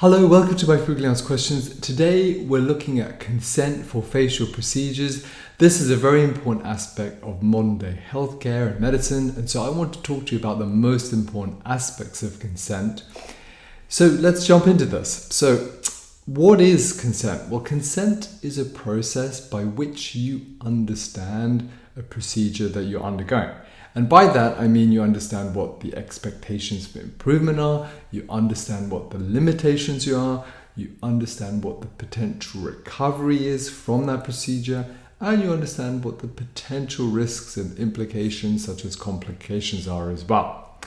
Hello, welcome to my Frequently Asked Questions. Today we're looking at consent for facial procedures. This is a very important aspect of modern day healthcare and medicine, and so I want to talk to you about the most important aspects of consent. So let's jump into this. So what is consent? Well, consent is a process by which you understand a procedure that you're undergoing. And by that, I mean you understand what the expectations for improvement are, you understand what the limitations are, you understand what the potential recovery is from that procedure, and you understand what the potential risks and implications such as complications are as well.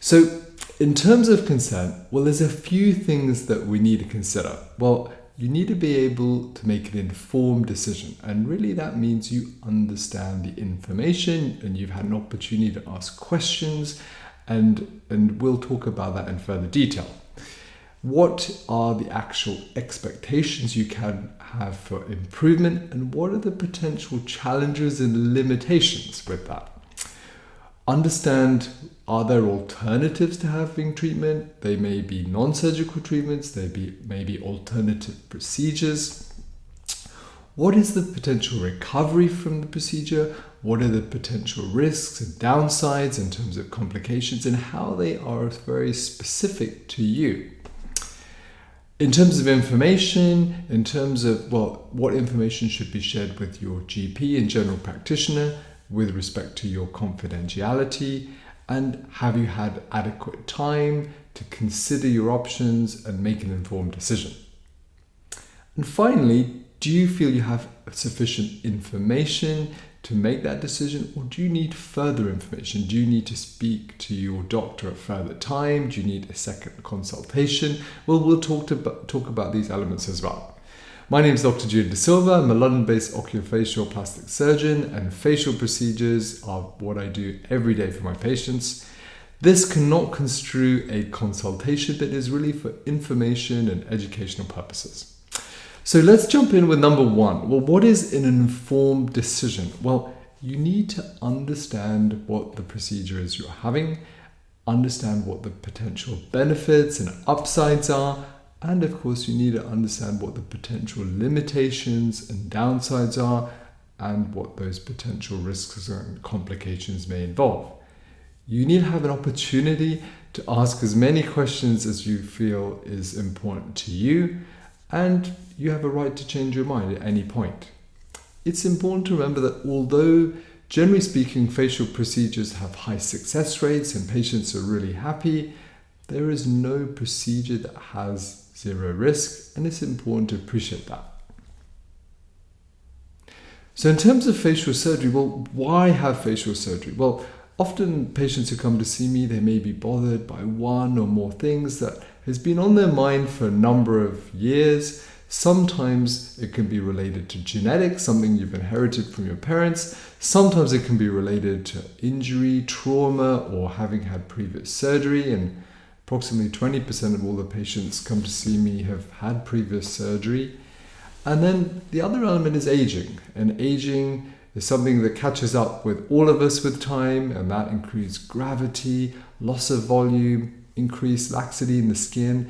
So in terms of consent, well, there's a few things that we need to consider. Well, you need to be able to make an informed decision, and really that means you understand the information and you've had an opportunity to ask questions, and we'll talk about that in further detail. What are the actual expectations you can have for improvement, and what are the potential challenges and limitations with that? Understand, are there alternatives to having treatment? They may be non-surgical treatments, they may be alternative procedures. What is the potential recovery from the procedure? What are the potential risks and downsides in terms of complications, and how they are very specific to you? In terms of information, in terms of, what information should be shared with your GP and general practitioner with respect to your confidentiality, and have you had adequate time to consider your options and make an informed decision? And finally, do you feel you have sufficient information to make that decision, or do you need further information? Do you need to speak to your doctor at further time? Do you need a second consultation? Well, we'll talk about these elements as well. My name is Dr. Julian Silva. I'm a London-based oculofacial plastic surgeon, and facial procedures are what I do every day for my patients. This cannot construe a consultation, but is really for information and educational purposes. So let's jump in with number one. Well, what is an informed decision? Well, you need to understand what the procedure is you're having, understand what the potential benefits and upsides are, and of course, you need to understand what the potential limitations and downsides are, and what those potential risks and complications may involve. You need to have an opportunity to ask as many questions as you feel is important to you, and you have a right to change your mind at any point. It's important to remember that although generally speaking, facial procedures have high success rates and patients are really happy, there is no procedure that has zero risk, and it's important to appreciate that. So in terms of facial surgery, well, why have facial surgery? Well, often patients who come to see me, they may be bothered by one or more things that has been on their mind for a number of years. Sometimes it can be related to genetics, something you've inherited from your parents. Sometimes it can be related to injury, trauma, or having had previous surgery, and approximately 20% of all the patients come to see me have had previous surgery. And then the other element is aging. And aging is something that catches up with all of us with time, and that includes gravity, loss of volume, increased laxity in the skin.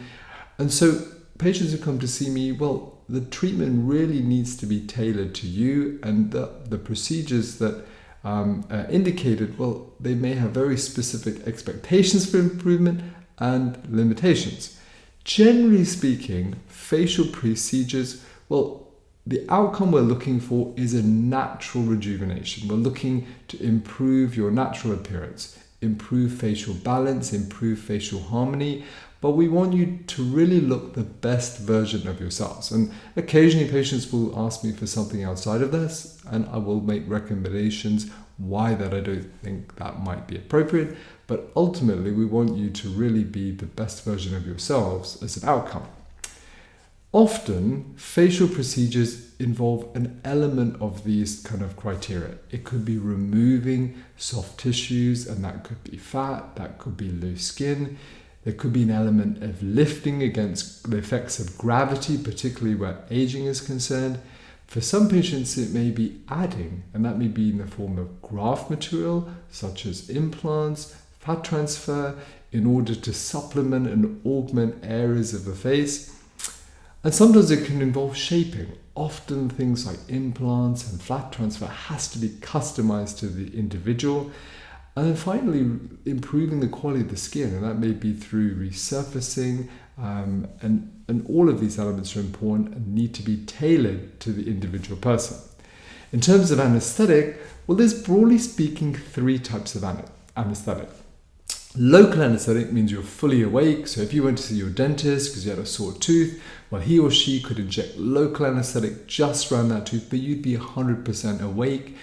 And so patients who come to see me, well, the treatment really needs to be tailored to you, and the procedures that are indicated, well, they may have very specific expectations for improvement and limitations. Generally speaking, facial procedures, well, the outcome we're looking for is a natural rejuvenation. We're looking to improve your natural appearance, improve facial balance, improve facial harmony, but we want you to really look the best version of yourselves. And occasionally patients will ask me for something outside of this, and I will make recommendations why that I don't think that might be appropriate. But ultimately, we want you to really be the best version of yourselves as an outcome. Often, facial procedures involve an element of these kind of criteria. It could be removing soft tissues, and that could be fat, that could be loose skin. There could be an element of lifting against the effects of gravity, particularly where aging is concerned. For some patients, it may be adding, and that may be in the form of graft material, such as implants, fat transfer. in order to supplement and augment areas of the face. And sometimes it can involve shaping. Often things like implants and fat transfer has to be customized to the individual. And then finally, improving the quality of the skin, and that may be through resurfacing, and all of these elements are important and need to be tailored to the individual person. In terms of anesthetic, well, there's broadly speaking 3 types of anesthetic. Local anesthetic means you're fully awake. So if you went to see your dentist because you had a sore tooth, well, he or she could inject local anesthetic just around that tooth, but you'd be 100% awake.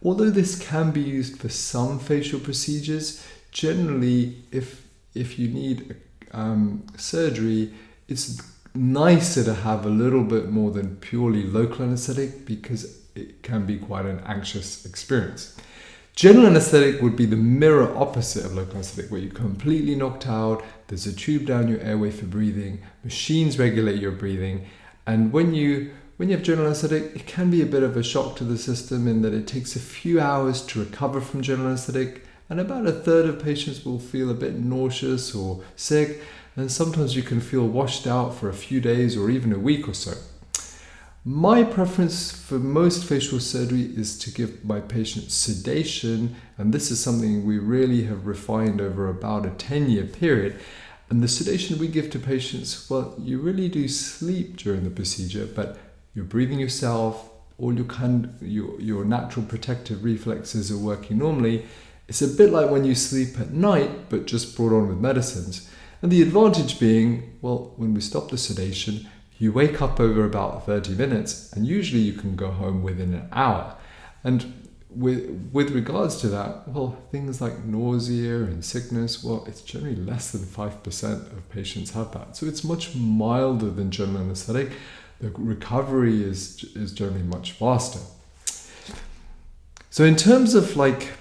Although this can be used for some facial procedures, generally, if you need surgery, it's nicer to have a little bit more than purely local anesthetic because it can be quite an anxious experience. General anesthetic would be the mirror opposite of local anesthetic, where you're completely knocked out, there's a tube down your airway for breathing, machines regulate your breathing, and when you have general anesthetic, it can be a bit of a shock to the system in that it takes a few hours to recover from general anesthetic, and about a third of patients will feel a bit nauseous or sick, and sometimes you can feel washed out for a few days or even a week or so. My preference for most facial surgery is to give my patients sedation, and this is something we really have refined over about a 10-year period. And the sedation we give to patients, well, you really do sleep during the procedure, but you're breathing yourself, all your natural protective reflexes are working normally. It's a bit like when you sleep at night, but just brought on with medicines. And the advantage being, well, when we stop the sedation, you wake up over about 30 minutes, and usually you can go home within an hour. And with regards to that, well, things like nausea and sickness, well, it's generally less than 5% of patients have that. So it's much milder than general anesthetic. The recovery is generally much faster. So in terms of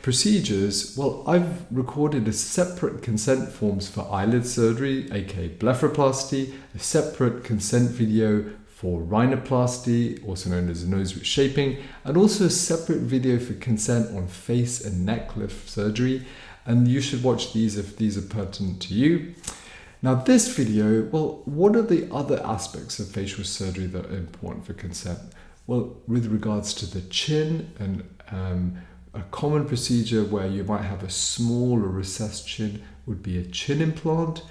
procedures, well, I've recorded a separate consent forms for eyelid surgery, aka blepharoplasty, a separate consent video for rhinoplasty, also known as nose reshaping, and also a separate video for consent on face and neck lift surgery. And you should watch these if these are pertinent to you. Now this video, well, what are the other aspects of facial surgery that are important for consent? Well, with regards to the chin, and a common procedure where you might have a small or recessed chin would be a chin implant.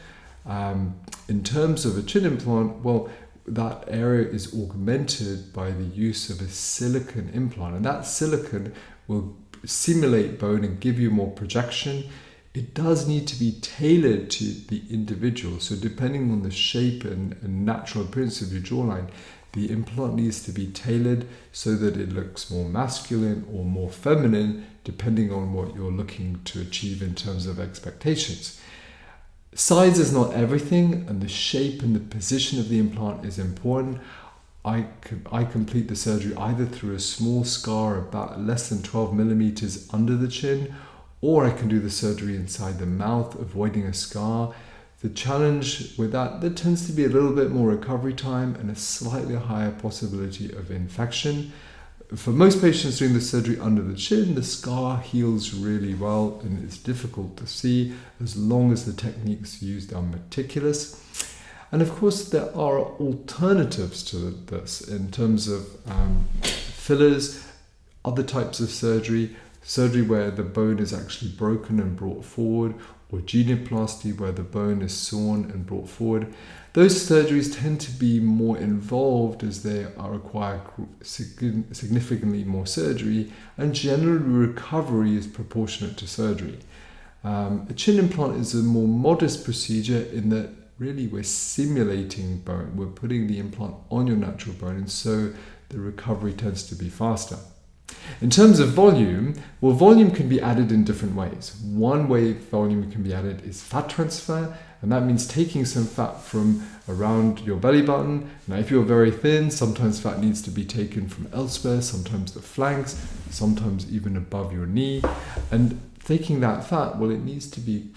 In terms of a chin implant, well, that area is augmented by the use of a silicone implant, and that silicone will simulate bone and give you more projection. It does need to be tailored to the individual, so depending on the shape and natural appearance of your jawline, the implant needs to be tailored so that it looks more masculine or more feminine, depending on what you're looking to achieve in terms of expectations. Size is not everything, and the shape and the position of the implant is important. I complete the surgery either through a small scar about less than 12 millimeters under the chin, or I can do the surgery inside the mouth, avoiding a scar. The challenge with that, there tends to be a little bit more recovery time and a slightly higher possibility of infection. For most patients doing the surgery under the chin, the scar heals really well and it's difficult to see as long as the techniques used are meticulous. And of course, there are alternatives to this in terms of fillers, other types of surgery where the bone is actually broken and brought forward, or genioplasty where the bone is sawn and brought forward. Those surgeries tend to be more involved as they require significantly more surgery, and generally recovery is proportionate to surgery. A chin implant is a more modest procedure in that really we're simulating bone. We're putting the implant on your natural bone, and so the recovery tends to be faster. In terms of volume, well, volume can be added in different ways. One way volume can be added is fat transfer, and that means taking some fat from around your belly button. Now, if you're very thin, sometimes fat needs to be taken from elsewhere, sometimes the flanks, sometimes even above your knee. And taking that fat, well, it needs to be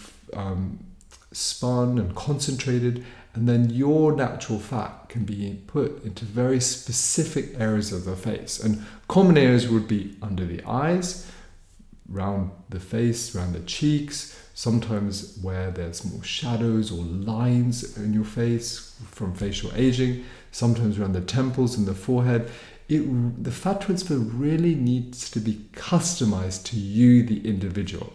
spun and concentrated, and then your natural fat can be put into very specific areas of the face. And common areas would be under the eyes, around the face, around the cheeks, sometimes where there's more shadows or lines in your face from facial aging, sometimes around the temples and the forehead. The fat transfer really needs to be customized to you, the individual.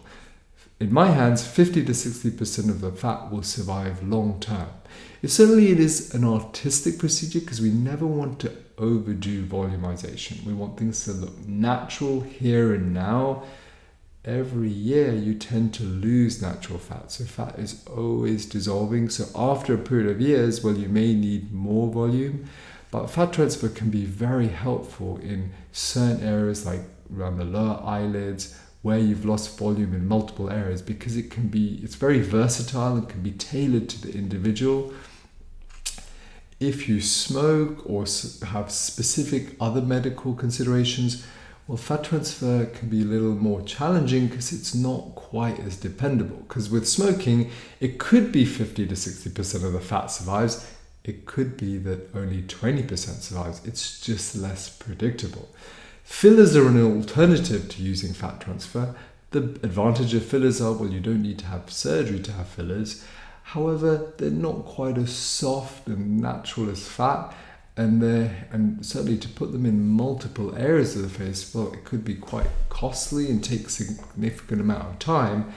In my hands, 50 to 60% of the fat will survive long term. It is an artistic procedure because we never want to overdo volumization. We want things to look natural here and now. Every year you tend to lose natural fat, so fat is always dissolving. So after a period of years, well, you may need more volume, but fat transfer can be very helpful in certain areas like around the lower eyelids, where you've lost volume in multiple areas, because it's very versatile and can be tailored to the individual. If you smoke or have specific other medical considerations, well, fat transfer can be a little more challenging because it's not quite as dependable. Because with smoking, it could be 50 to 60% of the fat survives. It could be that only 20% survives. It's just less predictable. Fillers are an alternative to using fat transfer. The advantage of fillers are, well, you don't need to have surgery to have fillers. However, they're not quite as soft and natural as fat, and certainly to put them in multiple areas of the face, well, it could be quite costly and take a significant amount of time.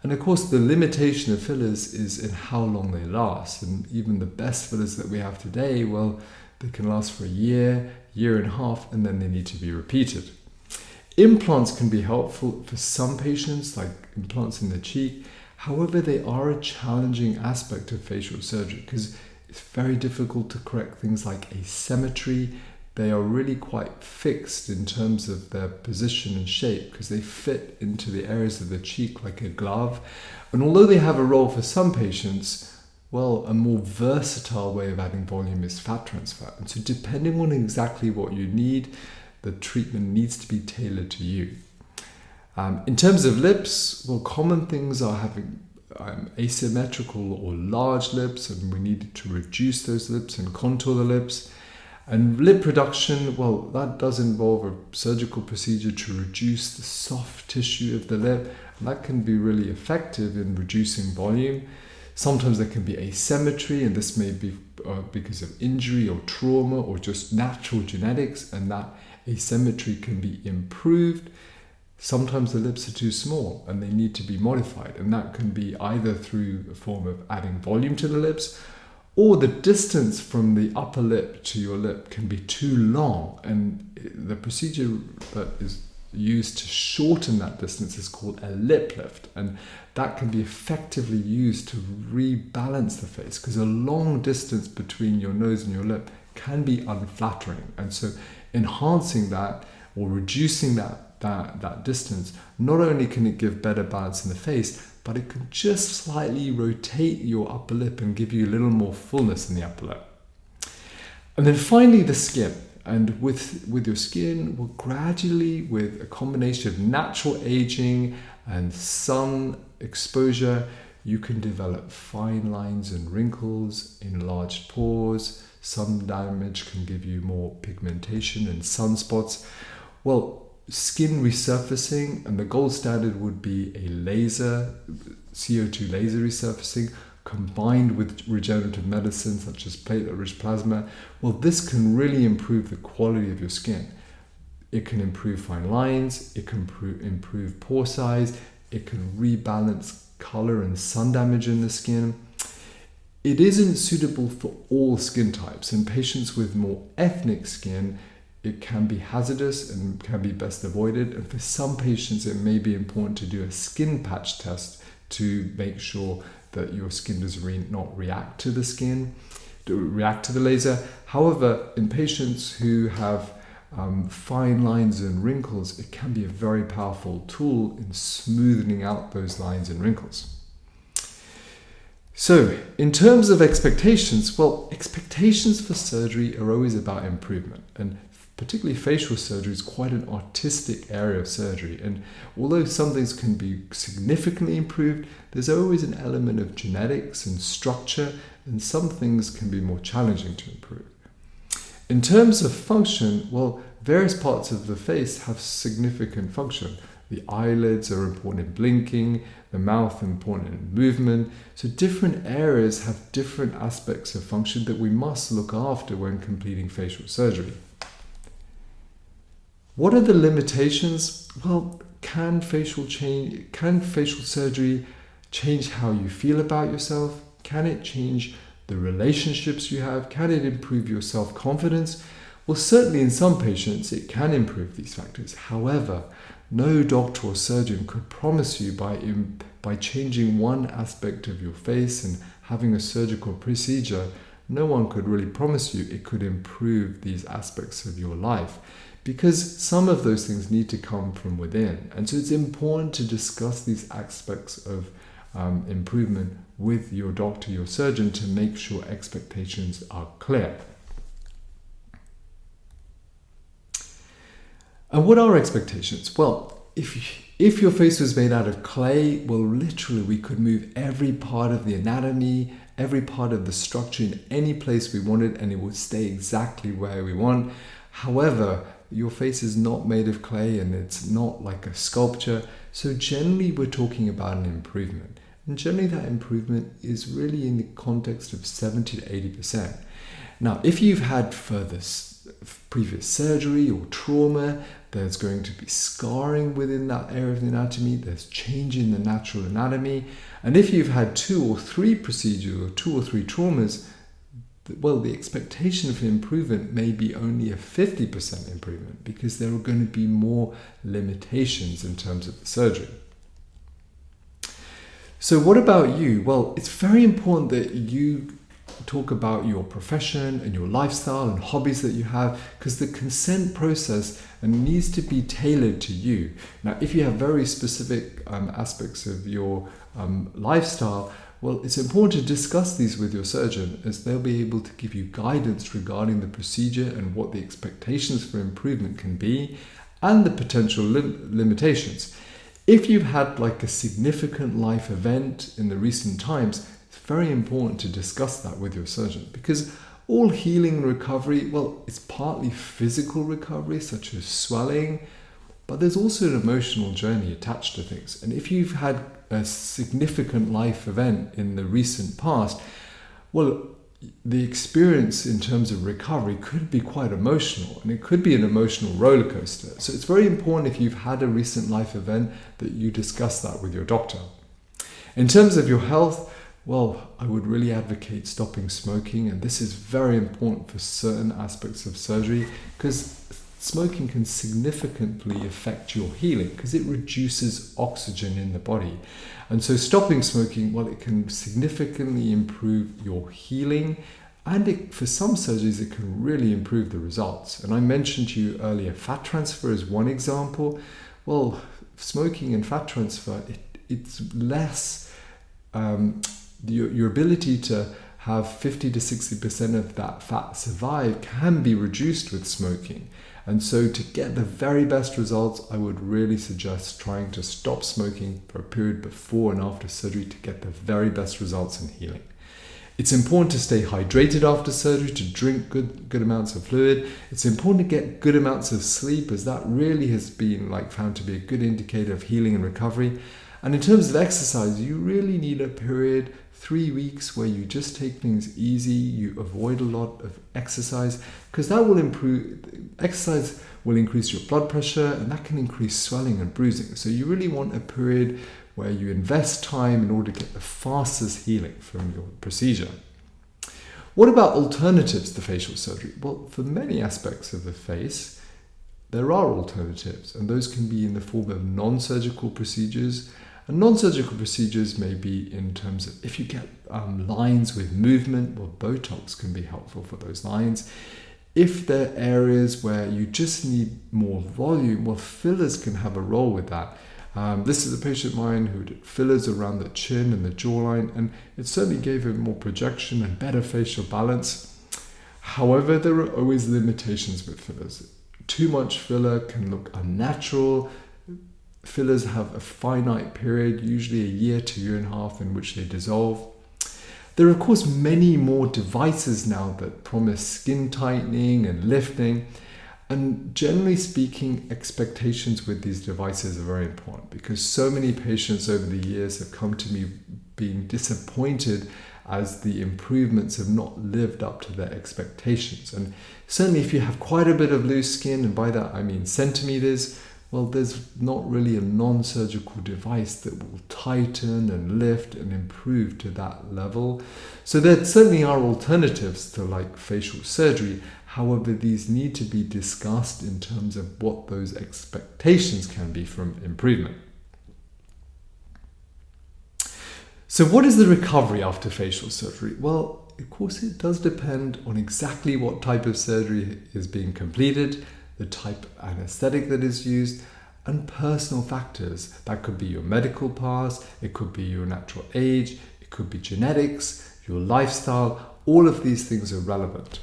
And of course, the limitation of fillers is in how long they last. And even the best fillers that we have today, well, they can last for a year and a half, and then they need to be repeated. Implants can be helpful for some patients, like implants in the cheek. However, they are a challenging aspect of facial surgery because it's very difficult to correct things like asymmetry. They are really quite fixed in terms of their position and shape because they fit into the areas of the cheek like a glove. And although they have a role for some patients, well, a more versatile way of adding volume is fat transfer. And so depending on exactly what you need, the treatment needs to be tailored to you. In terms of lips, well, common things are having asymmetrical or large lips, and we need to reduce those lips and contour the lips. And lip reduction, well, that does involve a surgical procedure to reduce the soft tissue of the lip, and that can be really effective in reducing volume. Sometimes there can be asymmetry, and this may be because of injury or trauma or just natural genetics, and that asymmetry can be improved. Sometimes the lips are too small and they need to be modified, and that can be either through a form of adding volume to the lips, or the distance from the upper lip to your lip can be too long, and the procedure that is used to shorten that distance is called a lip lift, and that can be effectively used to rebalance the face because a long distance between your nose and your lip can be unflattering, and so enhancing that or reducing that distance, not only can it give better balance in the face, but it can just slightly rotate your upper lip and give you a little more fullness in the upper lip. And then finally, the skin. And with your skin, well, gradually, with a combination of natural aging and sun exposure, you can develop fine lines and wrinkles, enlarged pores. Sun damage can give you more pigmentation and sunspots. Well, skin resurfacing, and the gold standard would be a laser, CO2 laser resurfacing, combined with regenerative medicine such as platelet-rich plasma. Well, this can really improve the quality of your skin. It can improve fine lines, it can improve pore size, it can rebalance color and sun damage in the skin. It isn't suitable for all skin types. In patients with more ethnic skin, it can be hazardous and can be best avoided. And for some patients, it may be important to do a skin patch test to make sure that your skin does not react to the laser. However, in patients who have fine lines and wrinkles, it can be a very powerful tool in smoothing out those lines and wrinkles. So, in terms of expectations, well, expectations for surgery are always about improvement, and particularly facial surgery is quite an artistic area of surgery, and although some things can be significantly improved, there's always an element of genetics and structure, and some things can be more challenging to improve. In terms of function, well, various parts of the face have significant function. The eyelids are important in blinking, the mouth important in movement. So different areas have different aspects of function that we must look after when completing facial surgery. What are the limitations? Well, can facial surgery change how you feel about yourself? Can it change the relationships you have? Can it improve your self-confidence? Well, certainly in some patients it can improve these factors. However, no doctor or surgeon could promise you by changing one aspect of your face and having a surgical procedure, no one could really promise you it could improve these aspects of your life, because some of those things need to come from within. And so it's important to discuss these aspects of improvement with your doctor, your surgeon, to make sure expectations are clear. And what are expectations? Well, if your face was made out of clay, well, literally we could move every part of the anatomy, every part of the structure in any place we wanted, and it would stay exactly where we want. However, your face is not made of clay and it's not like a sculpture. So generally we're talking about an improvement. And generally that improvement is really in the context of 70 to 80%. Now, if you've had previous surgery or trauma, there's going to be scarring within that area of the anatomy, there's change in the natural anatomy. And if you've had 2 or 3 procedures or 2 or 3 traumas, well, the expectation for improvement may be only a 50% improvement, because there are going to be more limitations in terms of the surgery. So what about you? Well, it's very important that you talk about your profession and your lifestyle and hobbies that you have, because the consent process needs to be tailored to you. Now, if you have very specific aspects of your lifestyle, well, it's important to discuss these with your surgeon, as they'll be able to give you guidance regarding the procedure and what the expectations for improvement can be and the potential limitations. If you've had like a significant life event in the recent times, it's very important to discuss that with your surgeon, because all healing and recovery, well, it's partly physical recovery, such as swelling, but there's also an emotional journey attached to things. And if you've had a significant life event in the recent past, well, the experience in terms of recovery could be quite emotional, and it could be an emotional roller coaster. So it's very important, if you've had a recent life event, that you discuss that with your doctor. In terms of your health, well, I would really advocate stopping smoking, and this is very important for certain aspects of surgery, because smoking can significantly affect your healing, because it reduces oxygen in the body. And so stopping smoking, well, it can significantly improve your healing, and for some surgeries it can really improve the results. And I mentioned to you earlier, fat transfer is one example. Well, smoking and fat transfer, it's less, your ability to have 50 to 60% of that fat survive can be reduced with smoking. And so to get the very best results, I would really suggest trying to stop smoking for a period before and after surgery to get the very best results in healing. It's important to stay hydrated after surgery, to drink good amounts of fluid. It's important to get good amounts of sleep, as that really has been found to be a good indicator of healing and recovery. And in terms of exercise, you really need a period, 3 weeks, where you just take things easy, you avoid a lot of exercise, because that will improve. Exercise will increase your blood pressure, and that can increase swelling and bruising. So you really want a period where you invest time in order to get the fastest healing from your procedure. What about alternatives to facial surgery? Well, for many aspects of the face, there are alternatives, and those can be in the form of non-surgical procedures. And non-surgical procedures may be in terms of, if you get lines with movement, well, Botox can be helpful for those lines. If there are areas where you just need more volume, well, fillers can have a role with that. This is a patient of mine who did fillers around the chin and the jawline, and it certainly gave him more projection and better facial balance. However, there are always limitations with fillers. Too much filler can look unnatural. Fillers have a finite period, usually a year to 1.5 years, in which they dissolve. There are, of course, many more devices now that promise skin tightening and lifting. And generally speaking, expectations with these devices are very important because so many patients over the years have come to me being disappointed as the improvements have not lived up to their expectations. And certainly if you have quite a bit of loose skin, and by that I mean centimeters, well, there's not really a non-surgical device that will tighten and lift and improve to that level. So there certainly are alternatives to like facial surgery. However, these need to be discussed in terms of what those expectations can be from improvement. So what is the recovery after facial surgery? Well, of course, it does depend on exactly what type of surgery is being completed, the type of anesthetic that is used, and personal factors. That could be your medical past, it could be your natural age, it could be genetics, your lifestyle. All of these things are relevant.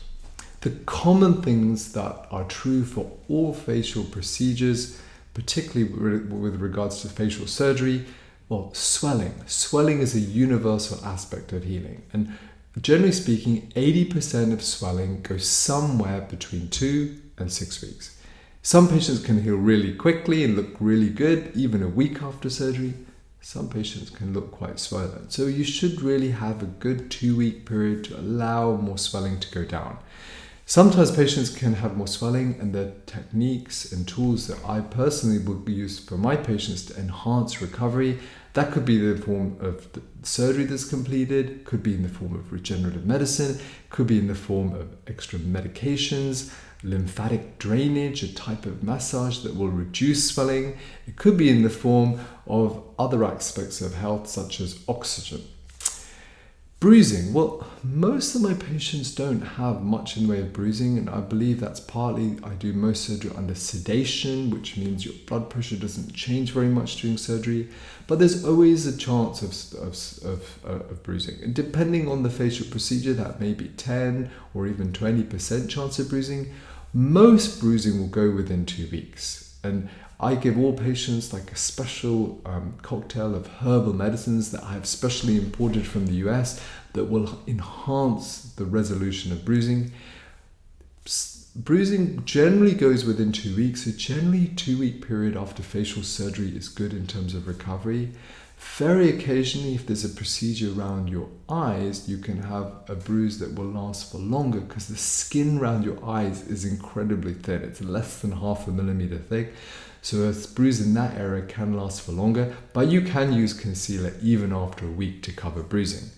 The common things that are true for all facial procedures, particularly with regards to facial surgery, well, swelling. Swelling is a universal aspect of healing. And generally speaking, 80% of swelling goes somewhere between 2 and 6 weeks. Some patients can heal really quickly and look really good, even a week after surgery. Some patients can look quite swollen. So you should really have a good 2-week period to allow more swelling to go down. Sometimes patients can have more swelling, and the techniques and tools that I personally would use for my patients to enhance recovery, that could be in the form of the surgery that's completed, could be in the form of regenerative medicine, could be in the form of extra medications, lymphatic drainage, a type of massage that will reduce swelling. It could be in the form of other aspects of health, such as oxygen. Bruising. Well, most of my patients don't have much in the way of bruising, and I believe that's partly I do most surgery under sedation, which means your blood pressure doesn't change very much during surgery, but there's always a chance of bruising. And depending on the facial procedure, that may be 10 or even 20% chance of bruising. Most bruising will go within 2 weeks. And I give all patients like a special cocktail of herbal medicines that I have specially imported from the US that will enhance the resolution of bruising. Bruising generally goes within 2 weeks, so generally 2-week period after facial surgery is good in terms of recovery. Very occasionally, if there's a procedure around your eyes, you can have a bruise that will last for longer because the skin around your eyes is incredibly thin. It's less than 0.5 millimeter thick. So a bruise in that area can last for longer, but you can use concealer even after a week to cover bruising.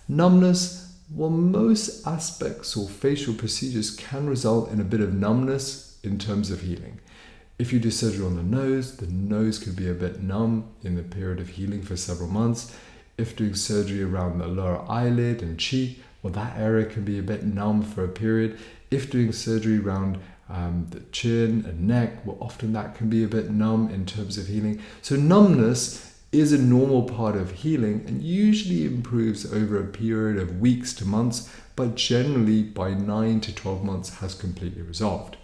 Numbness, well, most aspects or facial procedures can result in a bit of numbness in terms of healing. If you do surgery on the nose could be a bit numb in the period of healing for several months. If doing surgery around the lower eyelid and cheek, well, that area can be a bit numb for a period. If doing surgery around the chin and neck, well, often that can be a bit numb in terms of healing. So numbness is a normal part of healing and usually improves over a period of weeks to months, but generally by 9 to 12 months has completely resolved.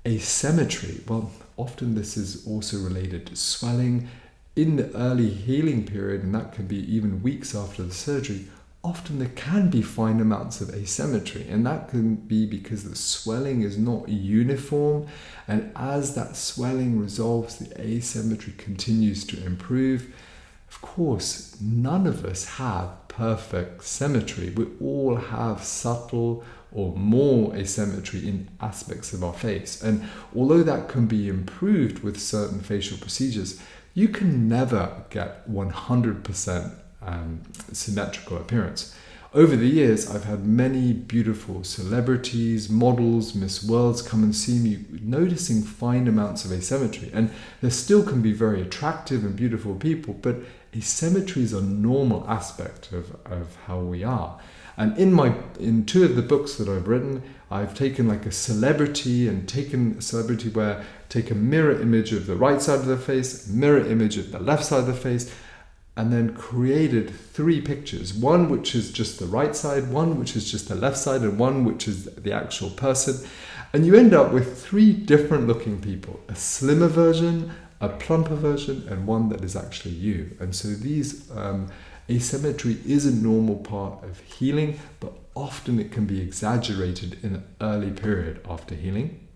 Asymmetry, well, often this is also related to swelling in the early healing period, and that can be even weeks after the surgery. Often there can be fine amounts of asymmetry, and that can be because the swelling is not uniform, and as that swelling resolves, the asymmetry continues to improve. Of course, none of us have perfect symmetry. We all have subtle or more asymmetry in aspects of our face, and although that can be improved with certain facial procedures, you can never get 100% symmetrical appearance. Over the years, I've had many beautiful celebrities, models, Miss Worlds come and see me noticing fine amounts of asymmetry, and there still can be very attractive and beautiful people, but asymmetry is a normal aspect of how we are. And in 2 of the books that I've written, I've taken like a celebrity and taken a celebrity where take a mirror image of the right side of the face, mirror image of the left side of the face, and then created 3 pictures. One which is just the right side, one which is just the left side, and one which is the actual person. And you end up with 3 different looking people, a slimmer version, a plumper version, and one that is actually you. And so these asymmetry is a normal part of healing, but often it can be exaggerated in an early period after healing.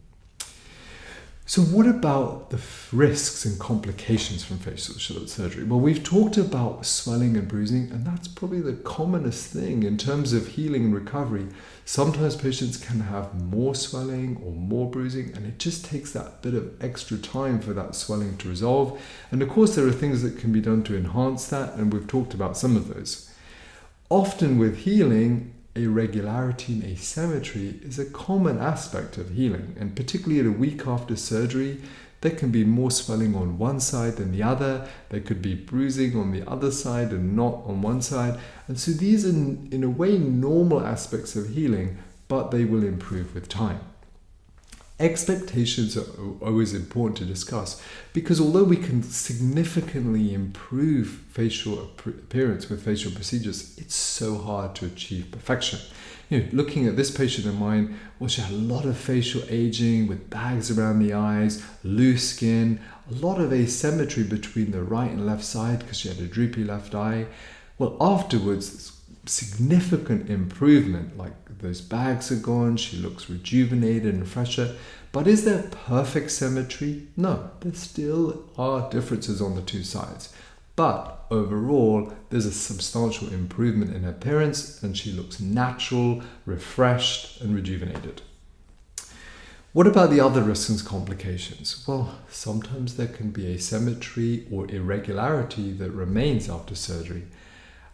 So what about the risks and complications from facial surgery? Well, we've talked about swelling and bruising, and that's probably the commonest thing in terms of healing and recovery. Sometimes patients can have more swelling or more bruising, and it just takes that bit of extra time for that swelling to resolve. And of course, there are things that can be done to enhance that, and we've talked about some of those. Often with healing, irregularity and asymmetry is a common aspect of healing, and particularly at a week after surgery, there can be more swelling on one side than the other. There could be bruising on the other side and not on one side. And so these are, in a way, normal aspects of healing, but they will improve with time. Expectations are always important to discuss, because although we can significantly improve facial appearance with facial procedures, it's so hard to achieve perfection. Looking at this patient of mine, well, she had a lot of facial aging with bags around the eyes, loose skin, a lot of asymmetry between the right and left side because she had a droopy left eye. Well, afterwards, significant improvement, like those bags are gone, she looks rejuvenated and fresher. But is there perfect symmetry? No, there still are differences on the two sides. But overall, there's a substantial improvement in her appearance, and she looks natural, refreshed, and rejuvenated. What about the other risks and complications? Well, sometimes there can be asymmetry or irregularity that remains after surgery.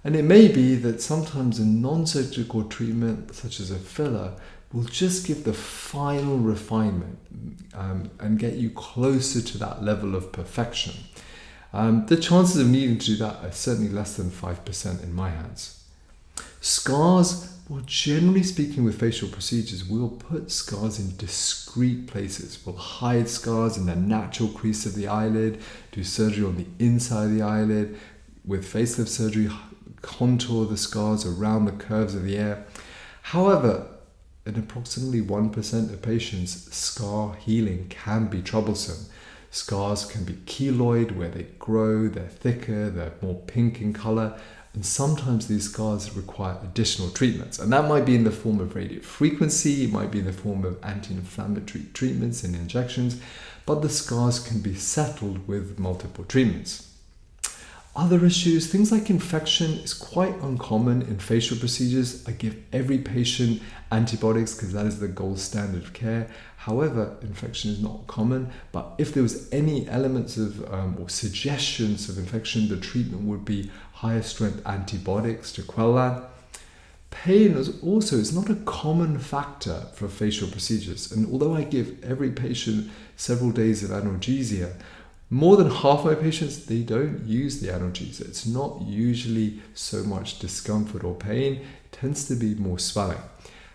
And it may be that sometimes a non-surgical treatment, such as a filler, will just give the final refinement and get you closer to that level of perfection. The chances of needing to do that are certainly less than 5% in my hands. Scars, well, generally speaking with facial procedures, we'll put scars in discrete places. We'll hide scars in the natural crease of the eyelid, do surgery on the inside of the eyelid. With facelift surgery, contour the scars around the curves of the ear. However, in approximately 1% of patients, scar healing can be troublesome. Scars can be keloid, where they grow, they're thicker, they're more pink in color, and sometimes these scars require additional treatments. And that might be in the form of radiofrequency, it might be in the form of anti-inflammatory treatments and injections, but the scars can be settled with multiple treatments. Other issues, things like infection is quite uncommon in facial procedures. I give every patient antibiotics because that is the gold standard of care. However, infection is not common, but if there was any elements of or suggestions of infection, the treatment would be higher strength antibiotics to quell that. Pain is not a common factor for facial procedures, and although I give every patient several days of analgesia, more than half my patients, they don't use the analgesia. It's not usually so much discomfort or pain. It tends to be more swelling.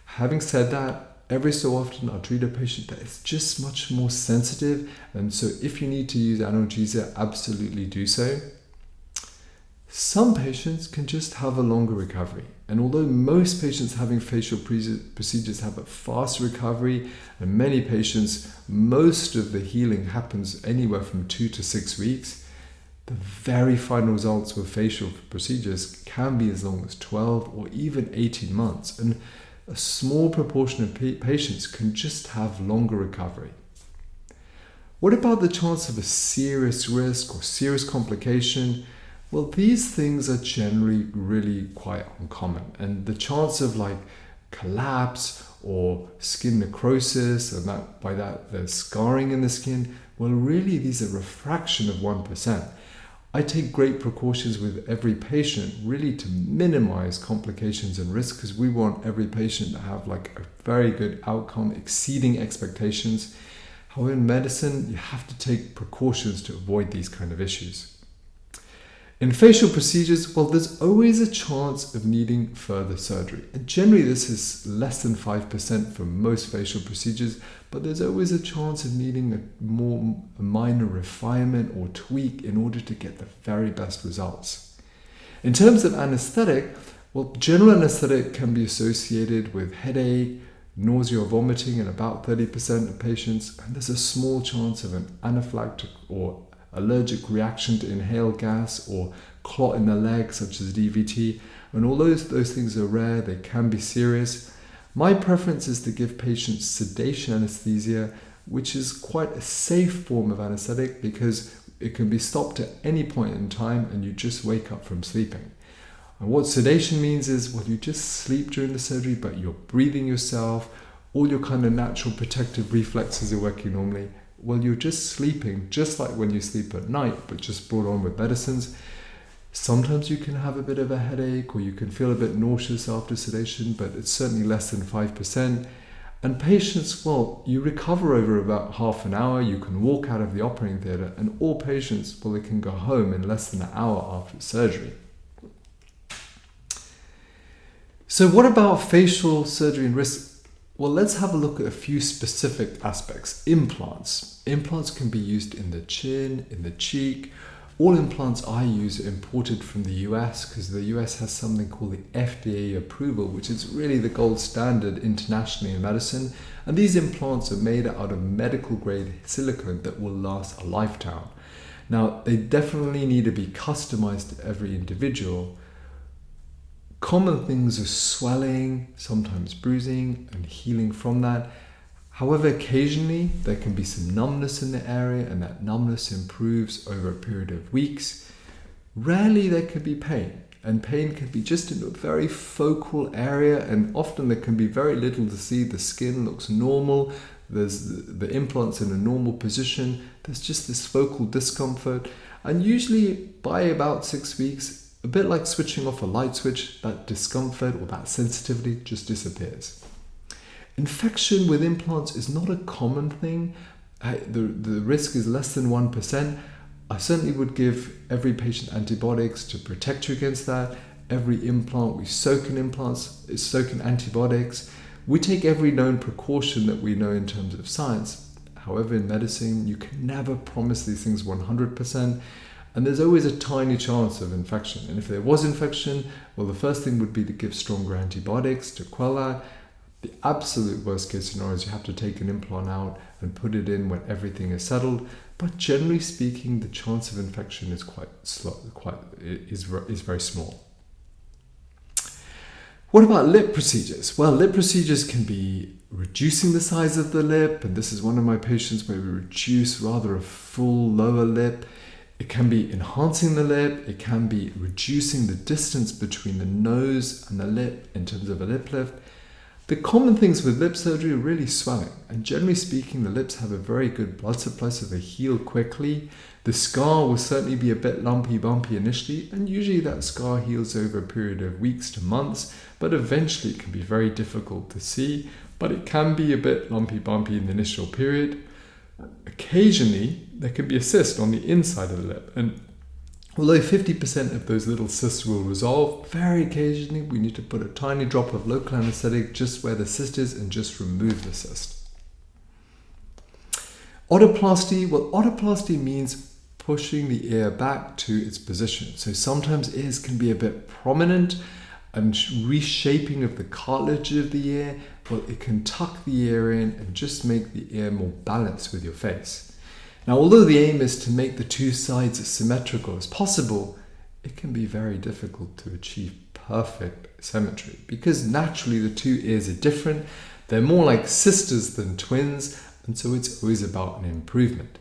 Having said that, every so often I'll treat a patient that is just much more sensitive, and so if you need to use analgesia, absolutely do so. Some patients can just have a longer recovery, and although most patients having facial procedures have a fast recovery, and many patients, most of the healing happens anywhere from 2 to 6 weeks, the very final results with facial procedures can be as long as 12 or even 18 months, and a small proportion of patients can just have longer recovery. What about the chance of a serious risk or serious complication? Well, these things are generally really quite uncommon, and the chance of collapse or skin necrosis, and by that there's scarring in the skin, well, really these are a fraction of 1%. I take great precautions with every patient really to minimize complications and risk, because we want every patient to have a very good outcome exceeding expectations. However, in medicine, you have to take precautions to avoid these kind of issues. In facial procedures, well, there's always a chance of needing further surgery. And generally, this is less than 5% for most facial procedures, but there's always a chance of needing a minor refinement or tweak in order to get the very best results. In terms of anesthetic, well, general anesthetic can be associated with headache, nausea or vomiting in about 30% of patients, and there's a small chance of an anaphylactic or allergic reaction to inhaled gas or clot in the leg, such as DVT. And although those things are rare, they can be serious. My preference is to give patients sedation anesthesia which is quite a safe form of anesthetic because it can be stopped at any point in time and you just wake up from sleeping. And what sedation means is, well, you just sleep during the surgery, but you're breathing yourself, all your kind of natural protective reflexes are working normally. Well, you're just sleeping, just like when you sleep at night, but just brought on with medicines. Sometimes you can have a bit of a headache or you can feel a bit nauseous after sedation, but it's certainly less than 5%. And patients, well, you recover over about half an hour, you can walk out of the operating theatre, and all patients, well, they can go home in less than an hour after surgery. So what about facial surgery and risk? Well, let's have a look at a few specific aspects. Implants. Implants can be used in the chin, in the cheek. All implants I use are imported from the US because the US has something called the FDA approval, which is really the gold standard internationally in medicine. And these implants are made out of medical grade silicone that will last a lifetime. Now, they definitely need to be customized to every individual. Common things are swelling, sometimes bruising, and healing from that. However, occasionally there can be some numbness in the area, and that numbness improves over a period of weeks. Rarely there can be pain, and pain can be just in a very focal area, and often there can be very little to see. The skin looks normal, there's the implants in a normal position, there's just this focal discomfort, and usually by about 6 weeks, a bit like switching off a light switch, that discomfort or that sensitivity just disappears. Infection with implants is not a common thing. The risk is less than 1%. I certainly would give every patient antibiotics to protect you against that. Every implant we soak in implants is soak in antibiotics. We take every known precaution that we know in terms of science. However, in medicine, you can never promise these things 100%. And there's always a tiny chance of infection. And if there was infection, well, the first thing would be to give stronger antibiotics to quell that. The absolute worst case scenario is you have to take an implant out and put it in when everything is settled. But generally speaking, the chance of infection is very small. What about lip procedures? Well, lip procedures can be reducing the size of the lip, and this is one of my patients where we reduce rather a full lower lip. It can be enhancing the lip, it can be reducing the distance between the nose and the lip in terms of a lip lift. The common things with lip surgery are really swelling, and generally speaking, the lips have a very good blood supply, so they heal quickly. The scar will certainly be a bit lumpy, bumpy initially, and usually that scar heals over a period of weeks to months, but eventually it can be very difficult to see, but it can be a bit lumpy, bumpy in the initial period. Occasionally, there can be a cyst on the inside of the lip, and although 50% of those little cysts will resolve, very occasionally we need to put a tiny drop of local anesthetic just where the cyst is and just remove the cyst. Otoplasty, well, otoplasty means pushing the ear back to its position. So sometimes ears can be a bit prominent, and reshaping of the cartilage of the ear, well, it can tuck the ear in and just make the ear more balanced with your face. Now, although the aim is to make the two sides as symmetrical as possible, it can be very difficult to achieve perfect symmetry because naturally the two ears are different. They're more like sisters than twins, and so it's always about an improvement.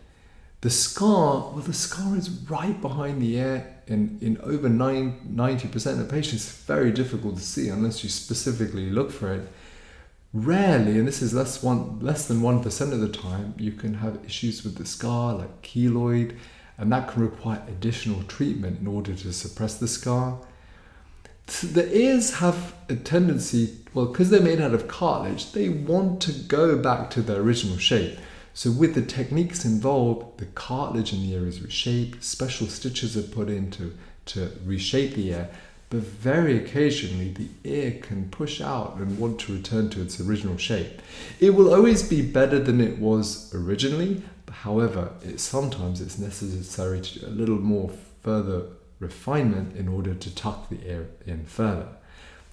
The scar, well, the scar is right behind the ear. In over 90% of patients, it's very difficult to see unless you specifically look for it. Rarely, and this is less than 1% of the time, you can have issues with the scar like keloid, and that can require additional treatment in order to suppress the scar. The ears have a tendency, well, because they're made out of cartilage, they want to go back to their original shape. So with the techniques involved, the cartilage in the ear is reshaped, special stitches are put in to reshape the ear, but very occasionally the ear can push out and want to return to its original shape. It will always be better than it was originally, however, sometimes it's necessary to do a little more further refinement in order to tuck the ear in further.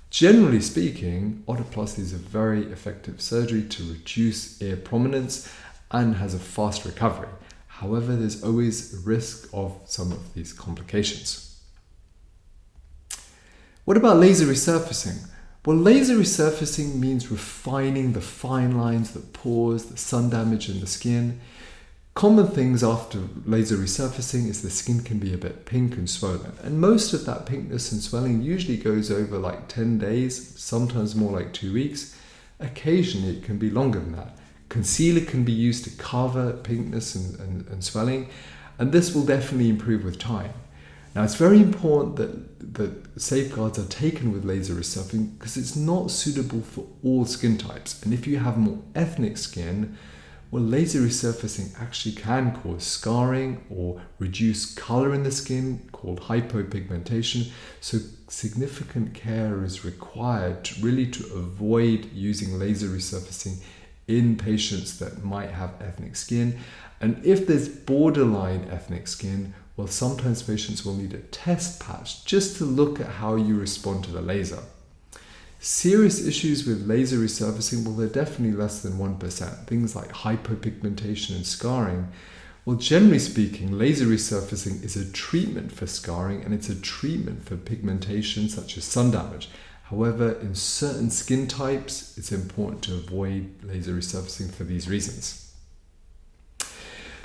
Generally speaking, otoplasty is a very effective surgery to reduce ear prominence and has a fast recovery. However, there's always a risk of some of these complications. What about laser resurfacing? Well, laser resurfacing means refining the fine lines, the pores, the sun damage in the skin. Common things after laser resurfacing is the skin can be a bit pink and swollen. And most of that pinkness and swelling usually goes over like 10 days, sometimes more like 2 weeks. Occasionally it can be longer than that. Concealer can be used to cover pinkness and swelling, and this will definitely improve with time. Now, it's very important that safeguards are taken with laser resurfacing because it's not suitable for all skin types. And if you have more ethnic skin, well, laser resurfacing actually can cause scarring or reduce color in the skin called hypopigmentation. So significant care is required to avoid using laser resurfacing in patients that might have ethnic skin. And if there's borderline ethnic skin, well, sometimes patients will need a test patch just to look at how you respond to the laser. Serious issues with laser resurfacing, well, they're definitely less than 1%. Things like hypopigmentation and scarring. Well, generally speaking, laser resurfacing is a treatment for scarring and it's a treatment for pigmentation such as sun damage. However, in certain skin types, it's important to avoid laser resurfacing for these reasons.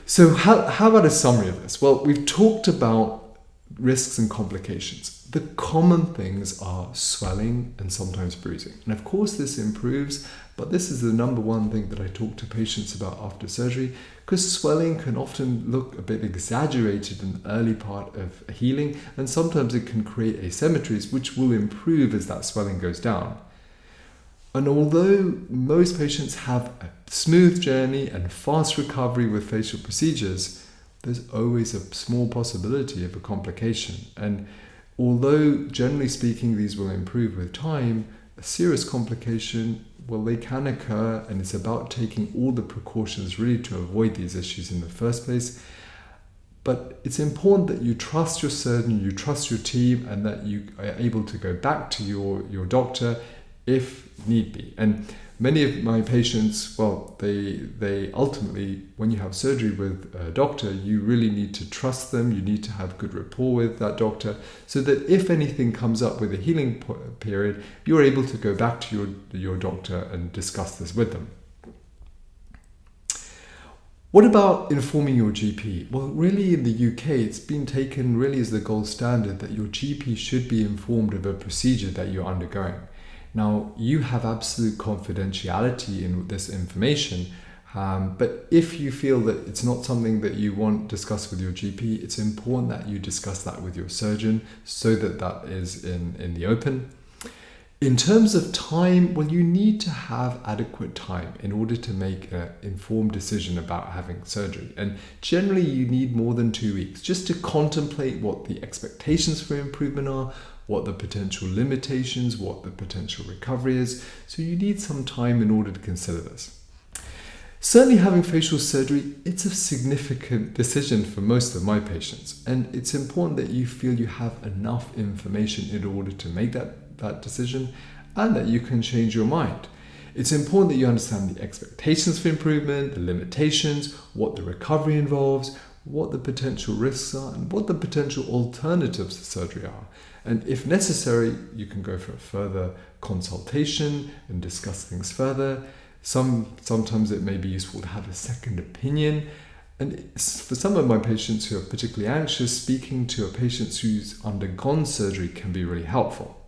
So how about a summary of this? Well, we've talked about risks and complications. The common things are swelling and sometimes bruising. And of course this improves, but this is the number one thing that I talk to patients about after surgery, because swelling can often look a bit exaggerated in the early part of healing, and sometimes it can create asymmetries which will improve as that swelling goes down. And although most patients have a smooth journey and fast recovery with facial procedures, there's always a small possibility of a complication. And although generally speaking these will improve with time, a serious complication, well, they can occur, and it's about taking all the precautions really to avoid these issues in the first place. But it's important that you trust your surgeon, you trust your team, and that you are able to go back to your doctor if need be. And many of my patients, well, they ultimately, when you have surgery with a doctor, you really need to trust them. You need to have good rapport with that doctor so that if anything comes up with a healing period, you're able to go back to your doctor and discuss this with them. What about informing your GP? Well, really in the UK, it's been taken really as the gold standard that your GP should be informed of a procedure that you're undergoing. Now, you have absolute confidentiality in this information, but if you feel that it's not something that you want discussed with your GP, it's important that you discuss that with your surgeon so that that is in the open. In terms of time, well, you need to have adequate time in order to make an informed decision about having surgery. And generally, you need more than 2 weeks just to contemplate what the expectations for improvement are, what the potential limitations, what the potential recovery is. So you need some time in order to consider this. Certainly having facial surgery, it's a significant decision for most of my patients. And it's important that you feel you have enough information in order to make that decision and that you can change your mind. It's important that you understand the expectations for improvement, the limitations, what the recovery involves, what the potential risks are, and what the potential alternatives to surgery are. And if necessary, you can go for a further consultation and discuss things further. Sometimes it may be useful to have a second opinion. And for some of my patients who are particularly anxious, speaking to a patient who's undergone surgery can be really helpful.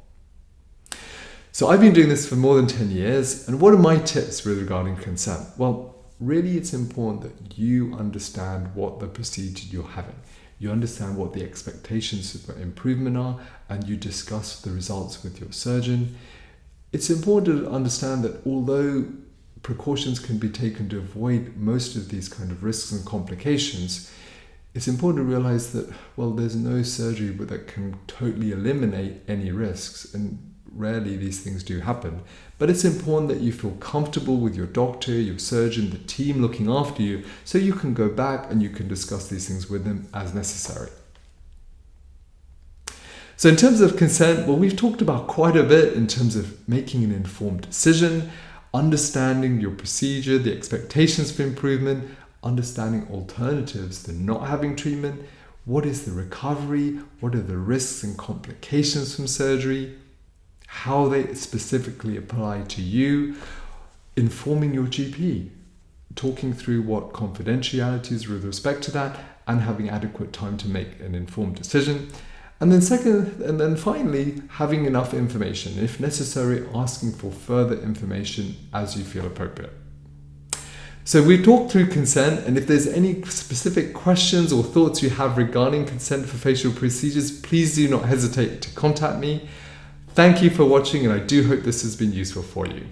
So I've been doing this for more than 10 years. And what are my tips regarding consent? Well, really it's important that you understand what the procedure you're having. You understand what the expectations for improvement are, and you discuss the results with your surgeon. It's important to understand that although precautions can be taken to avoid most of these kind of risks and complications, it's important to realize that, well, there's no surgery that can totally eliminate any risks, and rarely these things do happen. But it's important that you feel comfortable with your doctor, your surgeon, the team looking after you, so you can go back and you can discuss these things with them as necessary. So in terms of consent, well, we've talked about quite a bit in terms of making an informed decision, understanding your procedure, the expectations for improvement, understanding alternatives to not having treatment, what is the recovery, what are the risks and complications from surgery, how they specifically apply to you, informing your GP, talking through what confidentiality is with respect to that, and having adequate time to make an informed decision. And then finally, having enough information. If necessary, asking for further information as you feel appropriate. So we've talked through consent, and if there's any specific questions or thoughts you have regarding consent for facial procedures, please do not hesitate to contact me. Thank you for watching, and I do hope this has been useful for you.